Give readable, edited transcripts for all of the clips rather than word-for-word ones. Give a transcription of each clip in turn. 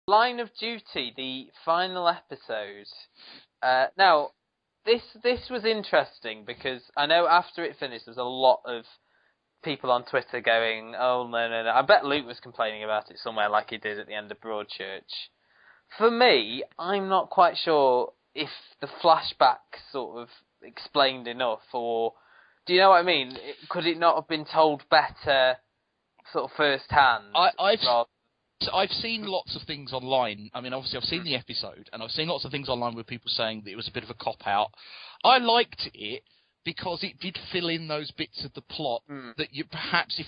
Line of Duty, the final episode. Now, this was interesting because I know after it finished, there was a lot of people on Twitter going, "Oh no, no, no!" I bet Luke was complaining about it somewhere, like he did at the end of Broadchurch. For me, I'm not quite sure if the flashback sort of explained enough, or do you know what I mean? Could it not have been told better, sort of first hand? I've seen lots of things online. I mean, obviously, I've seen the episode, and I've seen lots of things online with people saying that it was a bit of a cop-out. I liked it because it did fill in those bits of the plot that you perhaps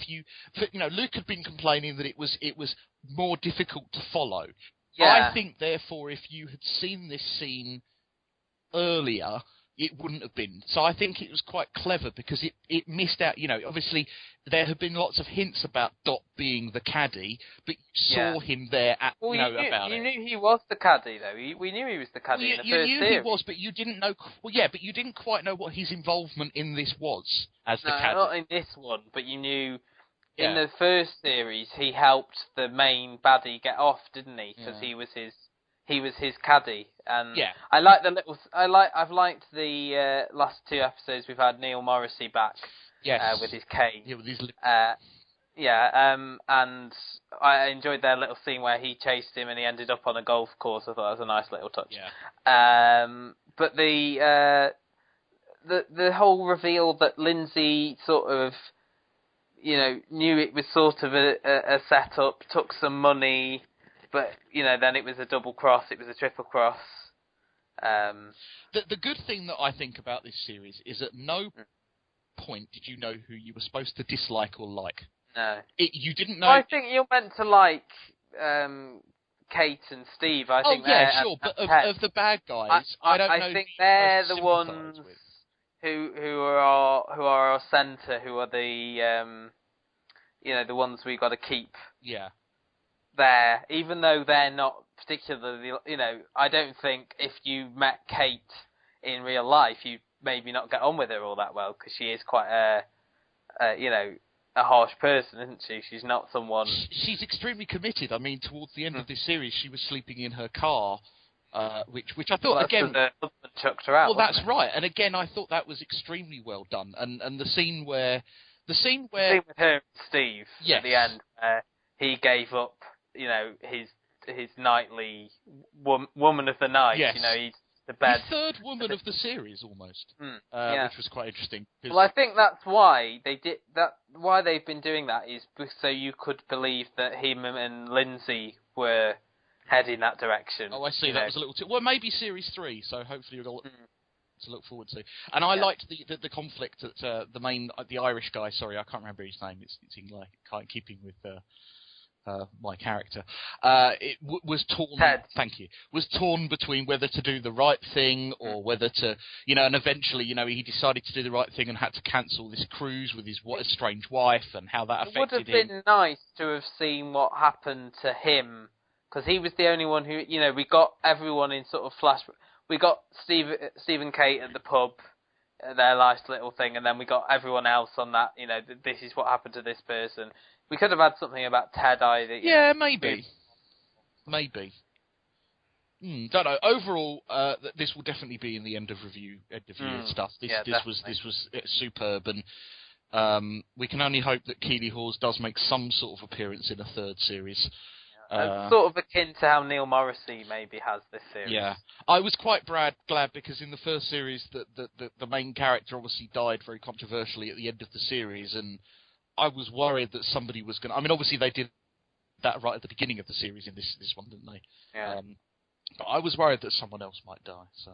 Luke had been complaining that it was more difficult to follow. Yeah. I think, therefore, if you had seen this scene earlier, it wouldn't have been. So I think it was quite clever because it missed out. Obviously there have been lots of hints about Dot being the caddy, but you saw him there you it. Knew he was the caddy, though. We knew he was the caddy in the first series. You knew he was, but you didn't know. Well, yeah, but you didn't quite know what his involvement in this was as the caddy. Not in this one, but you knew. In the first series, he helped the main baddie get off, didn't he? Because he was his caddy, and I like the little. I've liked the last two episodes. We've had Neil Morrissey back, with his cane. Yeah, with his lip. And I enjoyed their little scene where he chased him and he ended up on a golf course. I thought that was a nice little touch. Yeah. But the whole reveal that Lindsay sort of, knew it was sort of a setup, took some money. But, then it was a double cross, it was a triple cross. The good thing that I think about this series is at no point did you know who you were supposed to dislike or like. No. You didn't know... Well, I think you're meant to like Kate and Steve. But of the bad guys, I don't know. I think they're the ones who are our centre, who are the, the ones we've got to keep. Yeah. There, even though they're not particularly, I don't think if you met Kate in real life, you'd maybe not get on with her all that well, because she is quite a harsh person, isn't she? She's not someone... She's extremely committed. I mean, towards the end of this series, she was sleeping in her car, which I thought, again... the husband chucked her out. Well, that's right. And again, I thought that was extremely well done. And the scene where... The scene with her and Steve, at the end, where he gave up, his nightly woman of the night. Yes. He's the bed. The third woman of the series, almost. Which was quite interesting. Well, I think that's why they did that. Why they've been doing that is so you could believe that him and Lindsay were heading that direction. Oh, I see. That was a little. Well, maybe series 3. So hopefully you'll to look forward to. And I liked the conflict that the Irish guy. Sorry, I can't remember his name. It's in keeping with. My character, was torn. Ted. Thank you. Was torn between whether to do the right thing or whether to, and eventually, he decided to do the right thing and had to cancel this cruise with his strange wife and how that affected him. It would have been nice to have seen what happened to him, because he was the only one who, we got everyone in sort of flash. We got Steve and Kate at the pub, their nice little thing, and then we got everyone else on that. This is what happened to this person. We could have had something about Ted either. Yeah, maybe. Maybe. Don't know. Overall, this will definitely be in the end of review stuff. This was superb, and we can only hope that Keeley Hawes does make some sort of appearance in a third series. Sort of akin to how Neil Morrissey maybe has this series. Yeah, I was quite glad because in the first series, the main character obviously died very controversially at the end of the series, and I was worried that somebody was going to... I mean, obviously they did that right at the beginning of the series in this one, didn't they? Yeah. But I was worried that someone else might die, so...